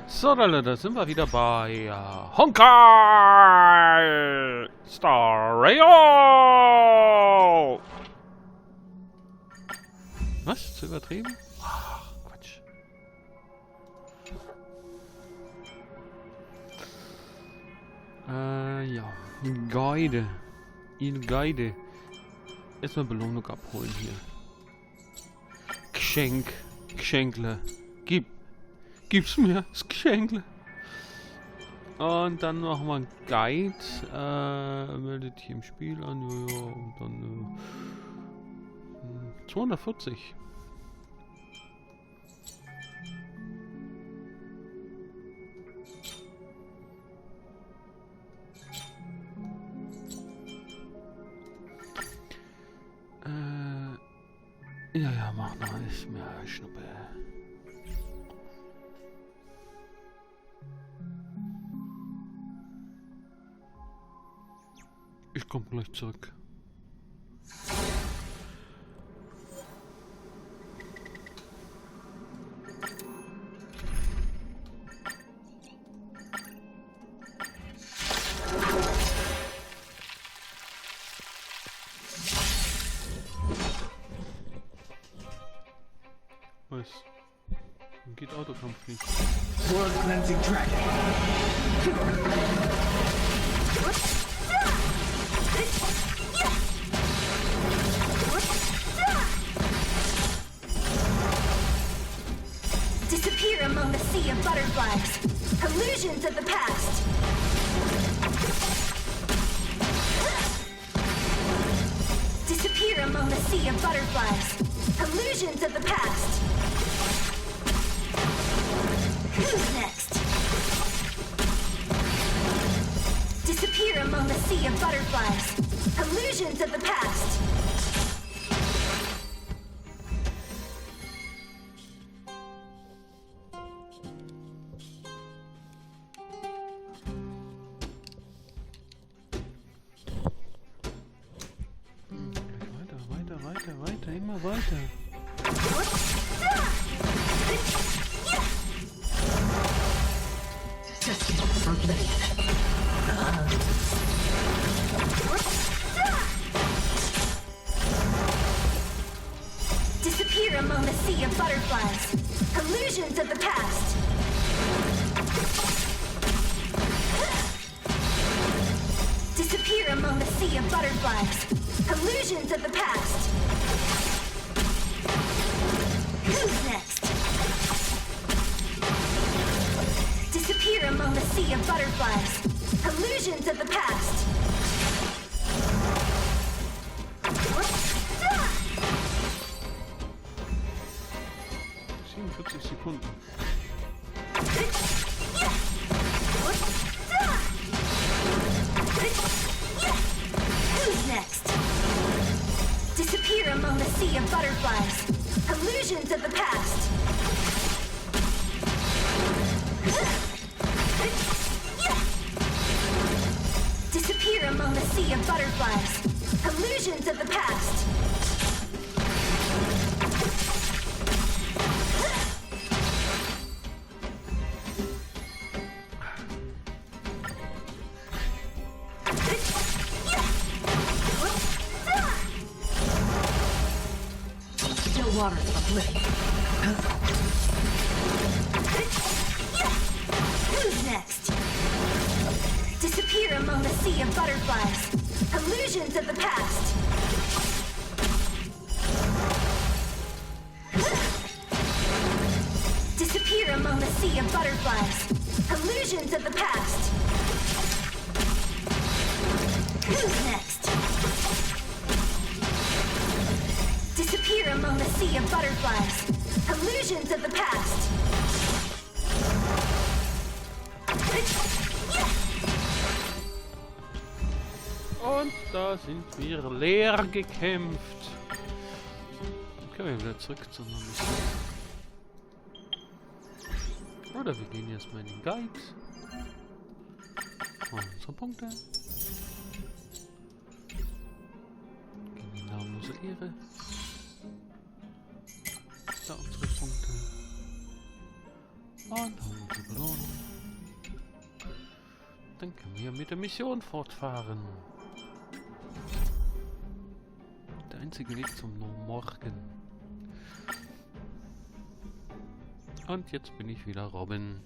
So, da sind wir wieder bei Honkai Stereo. Was? Zu übertrieben? Ach, Quatsch. Ja. Guide. Guide. Erstmal Belohnung abholen hier. Geschenkle. Gib's mir, das Geschenkle. Und dann noch mal ein Guide. Meldet hier im Spiel an. Ja, und dann 240. Ja, mach noch, ist mir Schnuppe. Ich komm gleich zurück. Was? Geht Autokampf nicht. World Cleansing Dragon. Disappear among the sea of butterflies. Illusions of the past. Disappear among the sea of butterflies. Illusions of the past. Who's next? Disappear among the sea of butterflies. Illusions of the past. Weiter, immer weiter. Disappear among the sea of butterflies. Illusions of the past. Disappear among the sea of butterflies. Illusions of the past. Who's next? Disappear among the sea of butterflies. Illusions of the past. 47 Sekunden. Who's next? Disappear among the sea of butterflies. Illusions of the past. Disappear among the sea of butterflies. Illusions of the past. Water of oblivion. Who's next? Disappear among the sea of butterflies. Illusions of the past. Disappear among the sea of butterflies. Illusions of the past. Who's next? Disappear among the sea of butterflies. Illusions of the past. Und da sind wir leer gekämpft. Dann können wir wieder zurück zu einer Mission. Oder wir gehen erstmal in den Guide. Und unsere Punkte. Gehen in die namenlose Ehre. Da unsere Punkte. Und haben die Belohnung. Dann können wir mit der Mission fortfahren. Der einzige Weg zum Morgen. Und jetzt bin ich wieder Robin.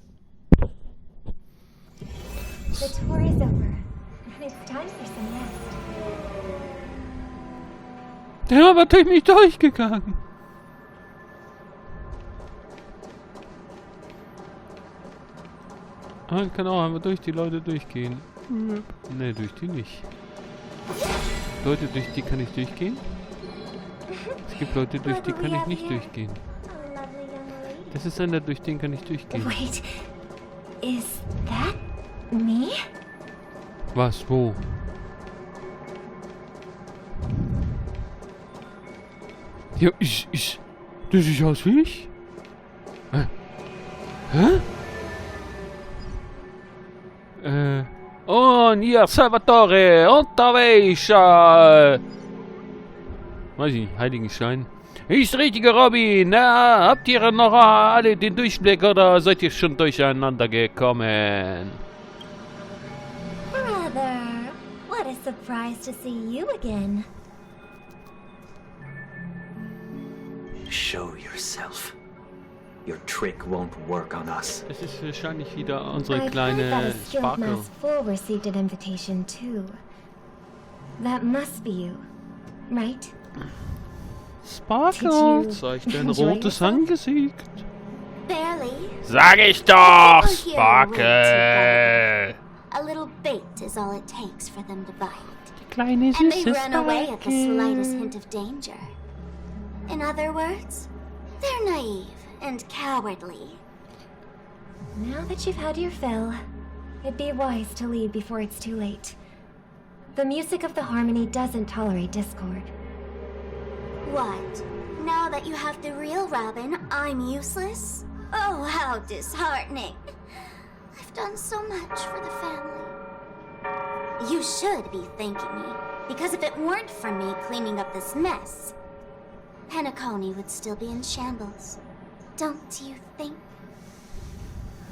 The tour is over, and it's time for some rest. Der war natürlich nicht durchgegangen. Ah, kann auch einmal durch die Leute durchgehen. Ne, durch die nicht. Leute, durch die kann ich durchgehen. Es gibt Leute, durch die kann ich nicht durchgehen. Das ist einer, durch den kann ich durchgehen. Wait, is that me? Was? Wo? Ja, das sieht aus wie ich? Hä? Und ihr Salvatore, unterwegs, weiß ich nicht, Heiligenschein. Ist der richtige Robin, habt ihr noch alle den Durchblick oder seid ihr schon durcheinander gekommen? Brother, what a surprise to see you again. Show yourself. Your trick won't work on us. Das ist wahrscheinlich wieder unsere I've heard kleine that a skilled Sparkle. mass fool received an invitation too. That must be you, right? Sparkle, zeig dein enjoy rotes yourself? Angesicht. Barely. Sag ich doch, People here are way too Sparkle. A little bait is all it takes for them to bite. Die kleine And they süße run away at the slightest Sparkle. hint of danger. In other words, they're naive and cowardly. Now that you've had your fill, it'd be wise to leave before it's too late. The music of the harmony doesn't tolerate discord. What? Now that you have the real Robin, I'm useless? Oh, how disheartening. I've done so much for the family. You should be thanking me, because if it weren't for me cleaning up this mess, Penacony would still be in shambles. Don't you think?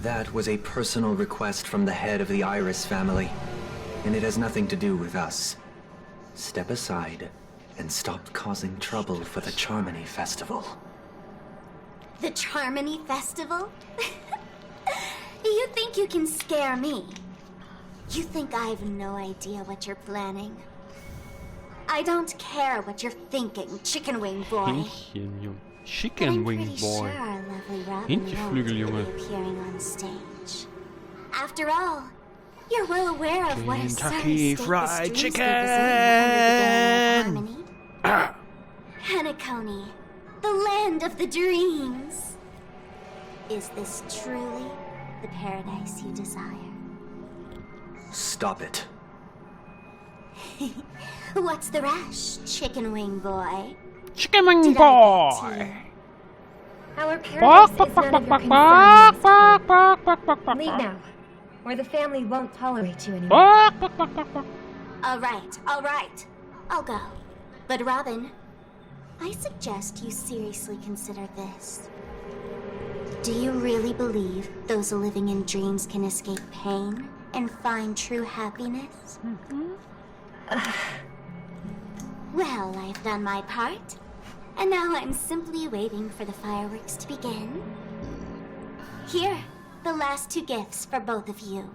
That was a personal request from the head of the Iris family, and it has nothing to do with us. Step aside and stop causing trouble for the Charmony Festival. The Charmony Festival? You think you can scare me? You think I have no idea what you're planning? I don't care what you're thinking, chicken wing boy. Hähnchen, Junge. But Chicken I'm Wing pretty Boy. sure our lovely Robin Hähnchenflügel, won't Junge. be appearing on stage. After all, you're well aware of what a Kentucky certain Fried status under the banner of harmony. Penacony, the land of the dreams. Is this truly the paradise you desire? Stop it. What's the rush, chicken wing boy? Chicken Wing Did I Boy. get to? Our paradise is none of your concern. Leave now, or the family won't tolerate you anymore. All right. I'll go. But Robin, I suggest you seriously consider this. Do you really believe those living in dreams can escape pain and find true happiness? Well, I've done my part, and now I'm simply waiting for the fireworks to begin. Here, the last 2 gifts for both of you.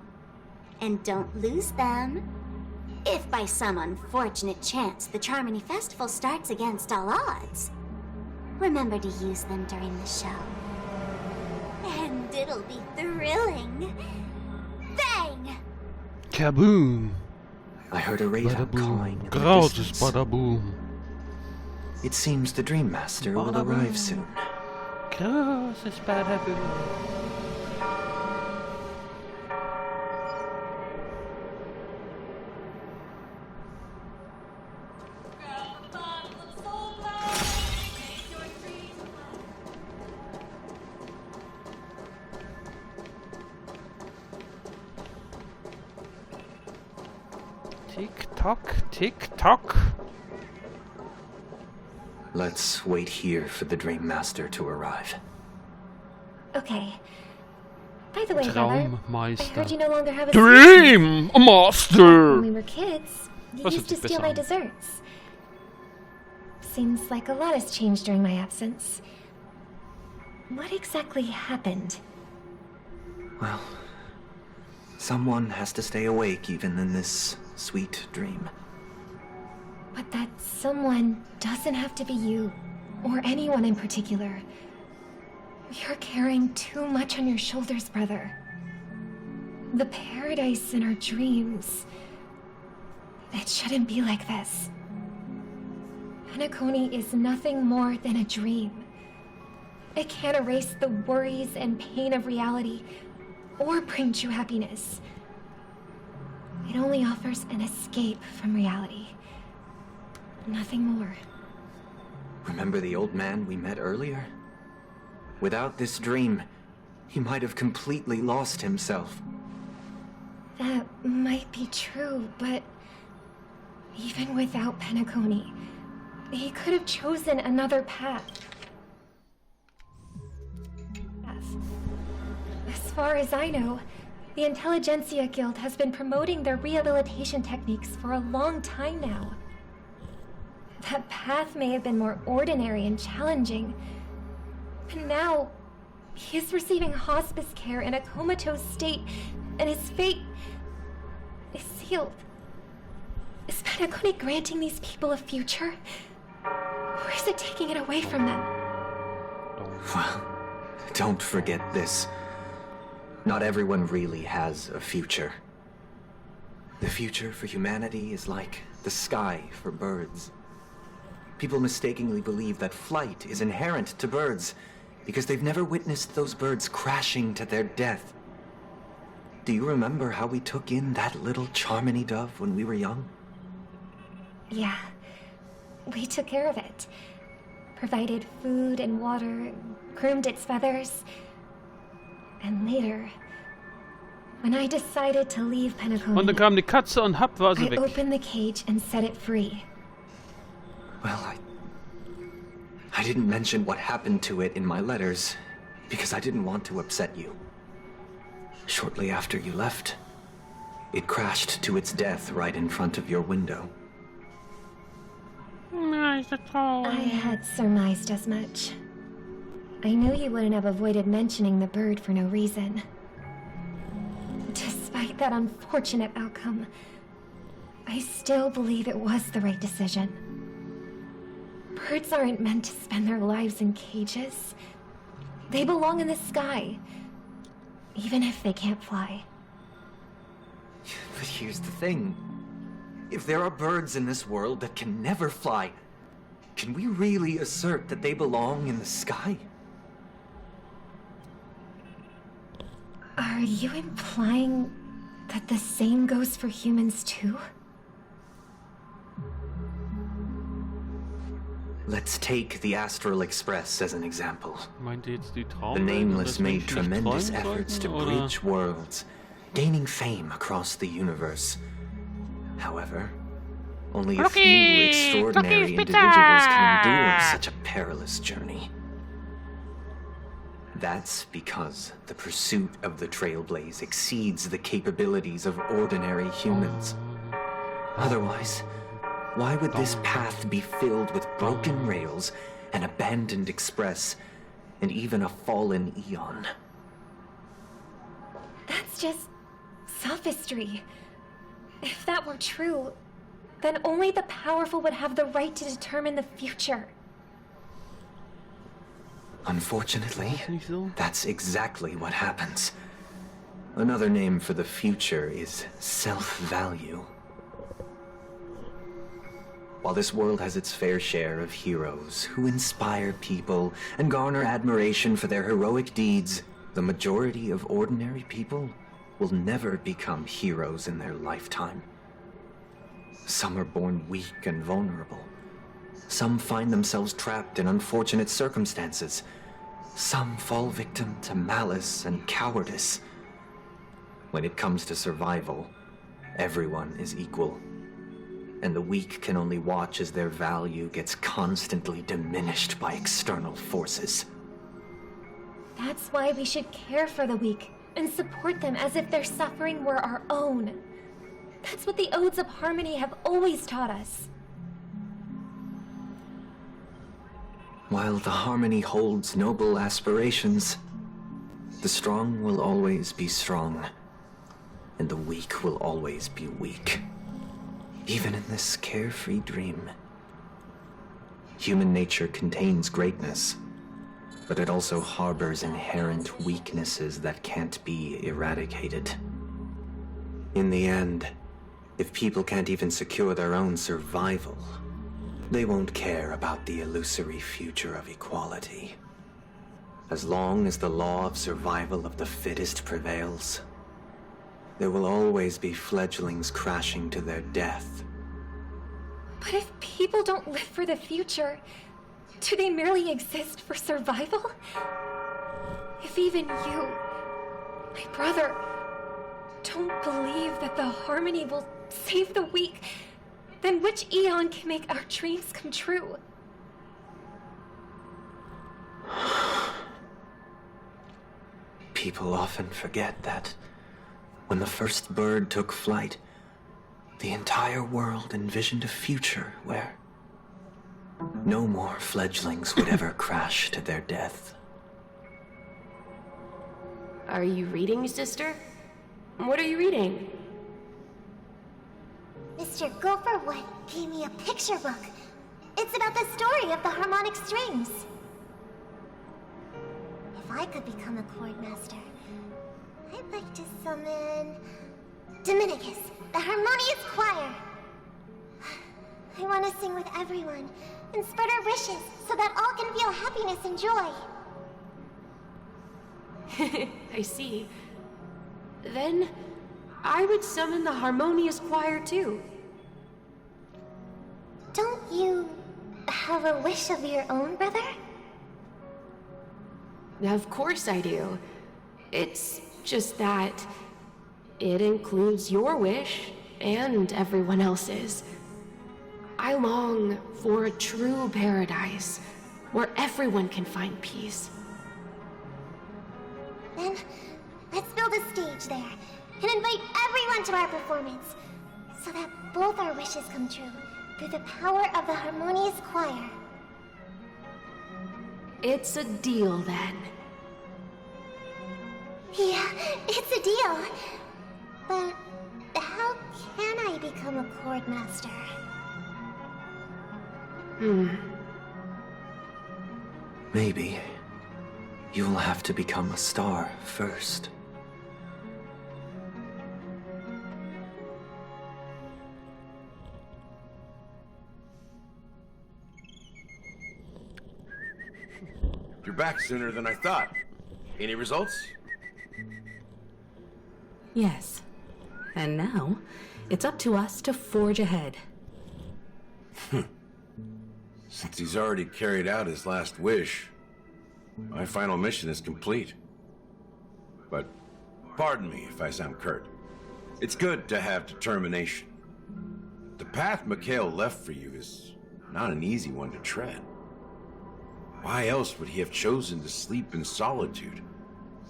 And don't lose them. If by some unfortunate chance the Charmony Festival starts against all odds, remember to use them during the show. And it'll be thrilling. Bang! Kaboom. I heard a raven calling in the Graus distance. Badaboom. It seems the Dream Master will arrive soon. Großes Badaboom. Tick-tock, tick-tock. Let's wait here for the Dream Master to arrive. Okay, By the way, brother, I heard you no longer have a Dream Master! When we were kids, you used to steal my desserts. Seems like a lot has changed during my absence. What exactly happened? Well, someone has to stay awake even in this sweet dream. But that someone doesn't have to be you, or anyone in particular. You're carrying too much on your shoulders, brother. The paradise in our dreams. It shouldn't be like this. Penacony is nothing more than a dream. It can't erase the worries and pain of reality, or bring true happiness. It only offers an escape from reality. Nothing more. Remember the old man we met earlier? Without this dream, he might have completely lost himself. That might be true, but even without Penacony, he could have chosen another path. As far as I know, the Intelligentsia Guild has been promoting their rehabilitation techniques for a long time now. That path may have been more ordinary and challenging, but now he is receiving hospice care in a comatose state, and his fate is sealed. Is Penacony granting these people a future? Or is it taking it away from them? Well, don't forget this. Not everyone really has a future. The future for humanity is like the sky for birds. People mistakenly believe that flight is inherent to birds because they've never witnessed those birds crashing to their death. Do you remember how we took in that little Charmony dove when we were young? Yeah, we took care of it. Provided food and water, groomed its feathers. And later, when I decided to leave Penacony, Und dann kam die Katze und happ war sie I weg. opened the cage and set it free. Well, I didn't mention what happened to it in my letters because I didn't want to upset you. Shortly after you left, it crashed to its death right in front of your window. I had surmised as much. I knew you wouldn't have avoided mentioning the bird for no reason. Despite that unfortunate outcome, I still believe it was the right decision. Birds aren't meant to spend their lives in cages. They belong in the sky, even if they can't fly. But here's the thing. If there are birds in this world that can never fly, can we really assert that they belong in the sky? Are you implying that the same goes for humans too? Let's take the Astral Express as an example. Meint ihr jetzt die The Traumwelt? Nameless dass made Menschen nicht tremendous träumen efforts to sollten, oder? bridge worlds, gaining fame across the universe. However, only a few extraordinary individuals can endure such a perilous journey. That's because the pursuit of the Trailblaze exceeds the capabilities of ordinary humans. Otherwise, why would this path be filled with broken rails, an abandoned express, and even a fallen eon? That's just sophistry. If that were true, then only the powerful would have the right to determine the future. Unfortunately, Nicht so? that's exactly what happens. Another name for the future is self-value. While this world has its fair share of heroes who inspire people and garner admiration for their heroic deeds, the majority of ordinary people will never become heroes in their lifetime. Some are born weak and vulnerable. Some find themselves trapped in unfortunate circumstances. Some fall victim to malice and cowardice. When it comes to survival, everyone is equal. And the weak can only watch as their value gets constantly diminished by external forces. That's why we should care for the weak, and support them as if their suffering were our own. That's what the Odes of Harmony have always taught us. While the Harmony holds noble aspirations, the strong will always be strong, and the weak will always be weak. Even in this carefree dream. Human nature contains greatness, but it also harbors inherent weaknesses that can't be eradicated. In the end, if people can't even secure their own survival, they won't care about the illusory future of equality. As long as the law of survival of the fittest prevails, there will always be fledglings crashing to their death. But if people don't live for the future, do they merely exist for survival? If even you, my brother, don't believe that the Harmony will save the weak, then which eon can make our dreams come true? People often forget that when the first bird took flight, the entire world envisioned a future where no more fledglings would ever crash to their death. Are you reading, sister? What are you reading? Mr. Gopherwood gave me a picture book. It's about the story of the harmonic strings. If I could become a chord master, I'd like to summon Dominicus, the harmonious choir. I want to sing with everyone and spread our wishes so that all can feel happiness and joy. I see. Then I would summon the harmonious choir too. Don't you have a wish of your own, brother? Of course I do. It's just that it includes your wish and everyone else's. I long for a true paradise where everyone can find peace. Then, let's build a stage there and invite everyone to our performance so that both our wishes come true through the power of the harmonious choir. It's a deal then. Yeah, it's a deal. But how can I become a chord master? Maybe you'll have to become a star first. You're back sooner than I thought. Any results? Yes. And now, it's up to us to forge ahead. Since he's already carried out his last wish, my final mission is complete. But pardon me if I sound curt. It's good to have determination. The path Mikhail left for you is not an easy one to tread. Why else would he have chosen to sleep in solitude,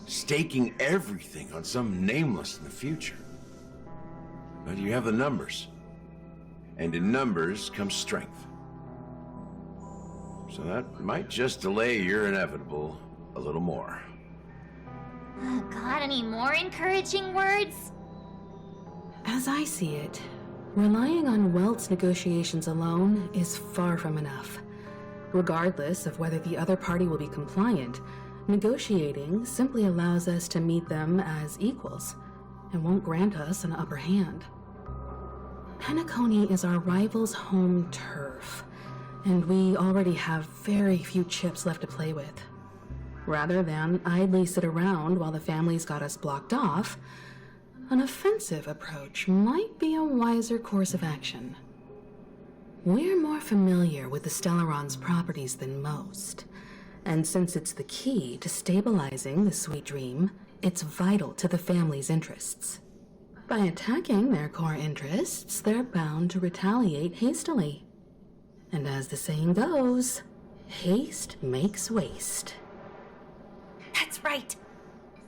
staking everything on some nameless in the future? But you have the numbers, and in numbers comes strength. So that might just delay your inevitable a little more. Got any more encouraging words? As I see it, relying on Welt's negotiations alone is far from enough. Regardless of whether the other party will be compliant, negotiating simply allows us to meet them as equals and won't grant us an upper hand. Penacony is our rival's home turf, and we already have very few chips left to play with. Rather than idly sit around while the family's got us blocked off, an offensive approach might be a wiser course of action. We're more familiar with the Stellaron's properties than most, and since it's the key to stabilizing the sweet dream, it's vital to the family's interests. By attacking their core interests, they're bound to retaliate hastily. And as the saying goes, haste makes waste. That's right.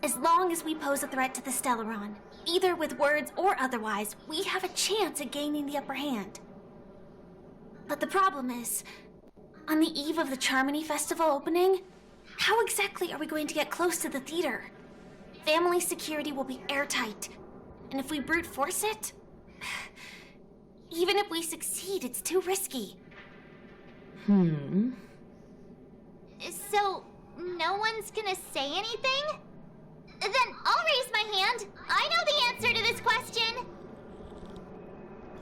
As long as we pose a threat to the Stellaron, either with words or otherwise, we have a chance at gaining the upper hand. But the problem is, on the eve of the Charmony Festival opening, how exactly are we going to get close to the theater? Family security will be airtight, and if we brute force it, even if we succeed, it's too risky. So, no one's gonna say anything? Then I'll raise my hand. I know the answer to this question.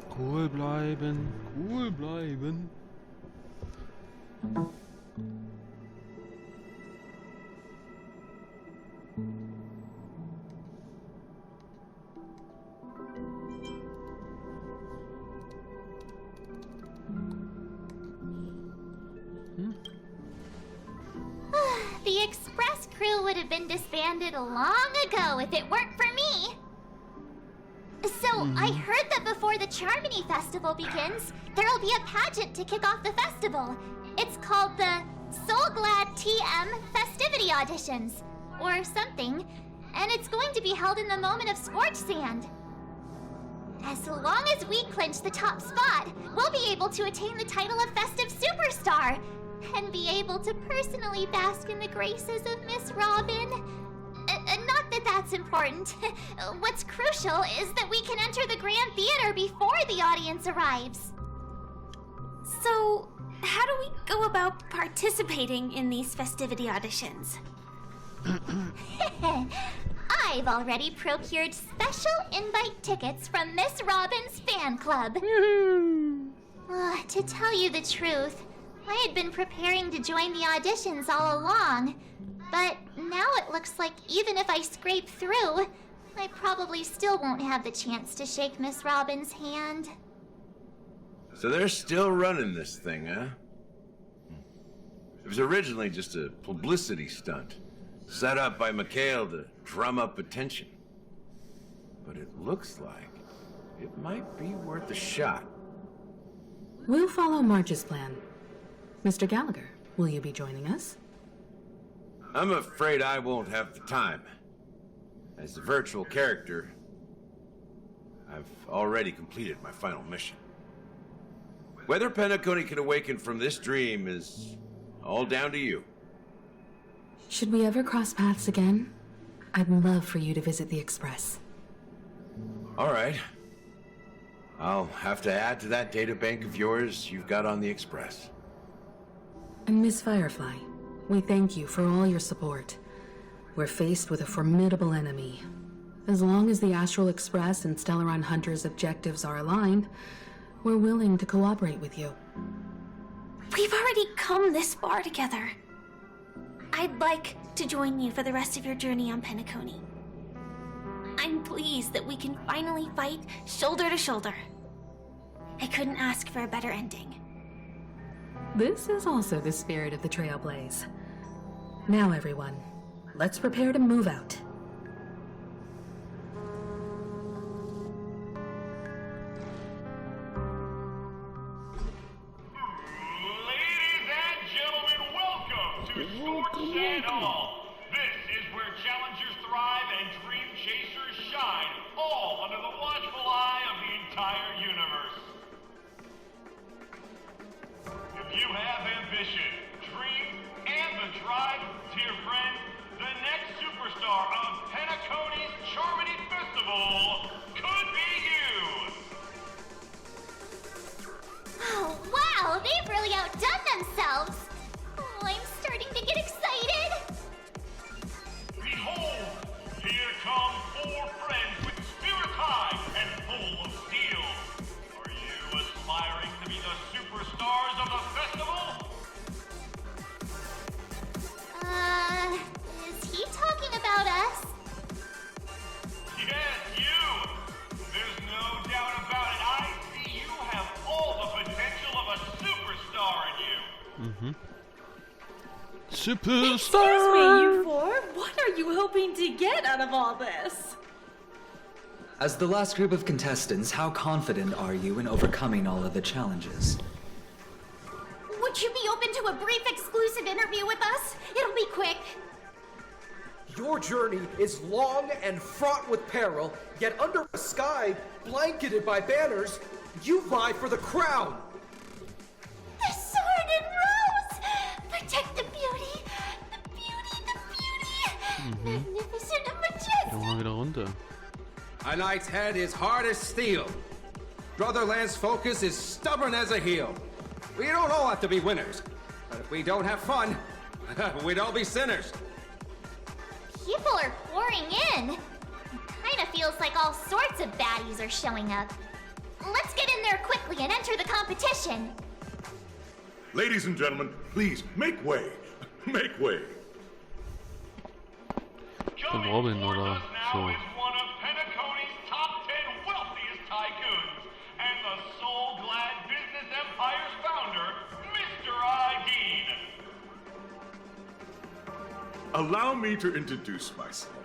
Cool bleiben, cool bleiben. The express crew would have been disbanded long ago if it weren't for me. So, I heard that before the Charmony Festival begins, there'll be a pageant to kick off the festival. It's called the Soul Glad TM Festivity Auditions, or something, and it's going to be held in the moment of Scorch Sand. As long as we clinch the top spot, we'll be able to attain the title of Festive Superstar, and be able to personally bask in the graces of Miss Robin. Not that that's important. What's crucial is that we can enter the Grand Theater before the audience arrives. So, how do we go about participating in these festivity auditions? I've already procured special invite tickets from Miss Robin's fan club. To tell you the truth, I had been preparing to join the auditions all along, but now it looks like even if I scrape through, I probably still won't have the chance to shake Miss Robin's hand. So they're still running this thing, huh? It was originally just a publicity stunt, set up by Mikhail to drum up attention. But it looks like it might be worth a shot. We'll follow Marge's plan. Mr. Gallagher, will you be joining us? I'm afraid I won't have the time. As a virtual character, I've already completed my final mission. Whether Penacony can awaken from this dream is all down to you. Should we ever cross paths again? I'd love for you to visit the Express. All right. I'll have to add to that databank of yours you've got on the Express. And Miss Firefly, we thank you for all your support. We're faced with a formidable enemy. As long as the Astral Express and Stellaron Hunter's objectives are aligned, we're willing to cooperate with you. We've already come this far together. I'd like to join you for the rest of your journey on Penacony. I'm pleased that we can finally fight shoulder to shoulder. I couldn't ask for a better ending. This is also the spirit of the Trailblaze. Now, everyone, let's prepare to move out. Ladies and gentlemen, welcome to Scorch and All. This is where challengers thrive and dream chasers shine, all under the watchful eye of the entire universe. If you have ambition, dream, and the drive, dear friend, the next superstar of Penacony's Charmony Festival could be you! Oh, wow, they've really outdone themselves. Oh, I'm starting to get excited. Behold, here come 4 friends with spirit high and full of steel. Are you aspiring to be the superstars of the festival? Is he talking about us? Yes, you! There's no doubt about it. I see you have all the potential of a superstar in you. Superstar! Excuse me, you four. What are you hoping to get out of all this? As the last group of contestants, how confident are you in overcoming all of the challenges? Would you be open to a brief exclusive interview with us? It'll be quick. Your journey is long and fraught with peril, yet under a sky blanketed by banners, you vie for the crown. The sword and rose! Protect the beauty! The beauty, the beauty! Magnificent and majestic! Gehen wir wieder runter. A knight's head is hard as steel. Brotherland's focus is stubborn as a heel. We don't all have to be winners, but if we don't have fun, we'd all be sinners. People are pouring in. Kinda feels like all sorts of baddies are showing up. Let's get in there quickly and enter the competition. Ladies and gentlemen, please make way. Make way. Von Robin oder so. One of Penacony's top 10 wealthiest tycoons and the soul-glad business empire's founder, Mr. Ideed. Allow me to introduce myself.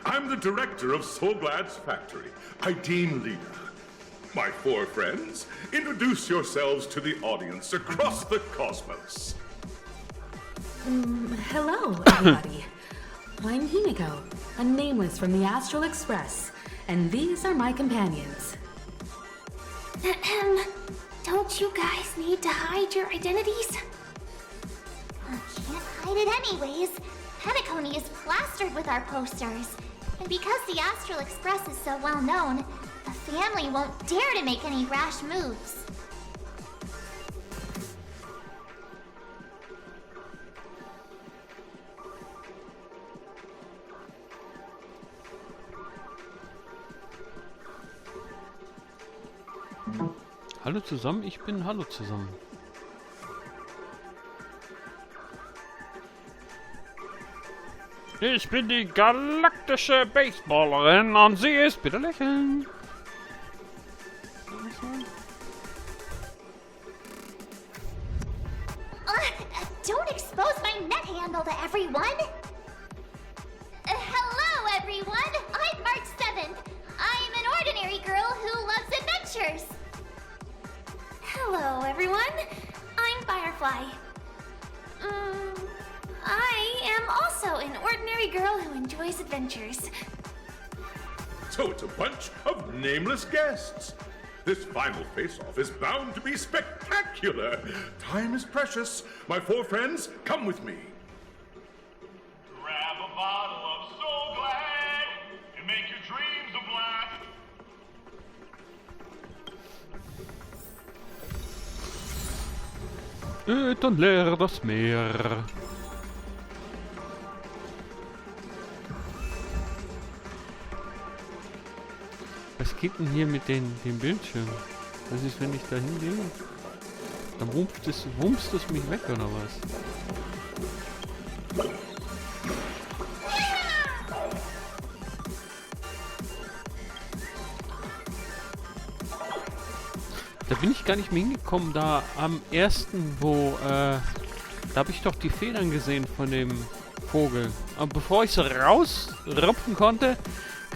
I'm the director of Soulglad's factory, Ideed Leader. My 4 friends, introduce yourselves to the audience across the cosmos. Hello, everybody. I'm Himiko, a nameless from the Astral Express, and these are my companions. Don't you guys need to hide your identities? Can't hide it anyways. Penacony is plastered with our posters. And because the Astral Express is so well known, the family won't dare to make any rash moves. Hallo zusammen, ich bin Hallo zusammen. Ich bin die galaktische Baseballerin und sie ist... Bitte lächeln. Don't expose my net handle to everyone! Hello, everyone! I'm March 7th. I'm an ordinary girl who loves adventures. Hello, everyone. I'm Firefly. I am also an ordinary girl who enjoys adventures. So it's a bunch of nameless guests. This final face-off is bound to be spectacular. Time is precious. My 4 friends, come with me. Grab a bottle of Soul Glad and make your dreams a blast. Und leer das Meer. Was geht denn hier mit dem Bildschirm? Was ist, wenn ich da hingehe? Dann wumst es mich weg, oder was? Da bin ich gar nicht mehr hingekommen, da am ersten, wo, da habe ich doch die Federn gesehen von dem Vogel. Aber bevor ich sie rausrupfen konnte,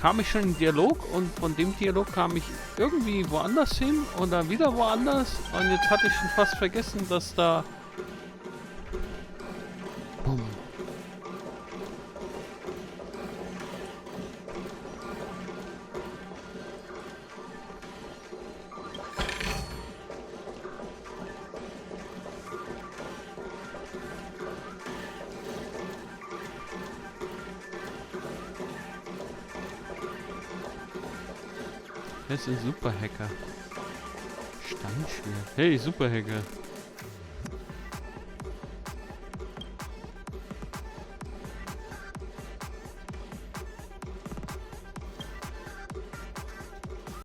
kam ich schon in den Dialog und von dem Dialog kam ich irgendwie woanders hin und dann wieder woanders und jetzt hatte ich schon fast vergessen, dass da... Bumm. Er ist ein Superhacker. Steinschwert. Hey, Superhacker.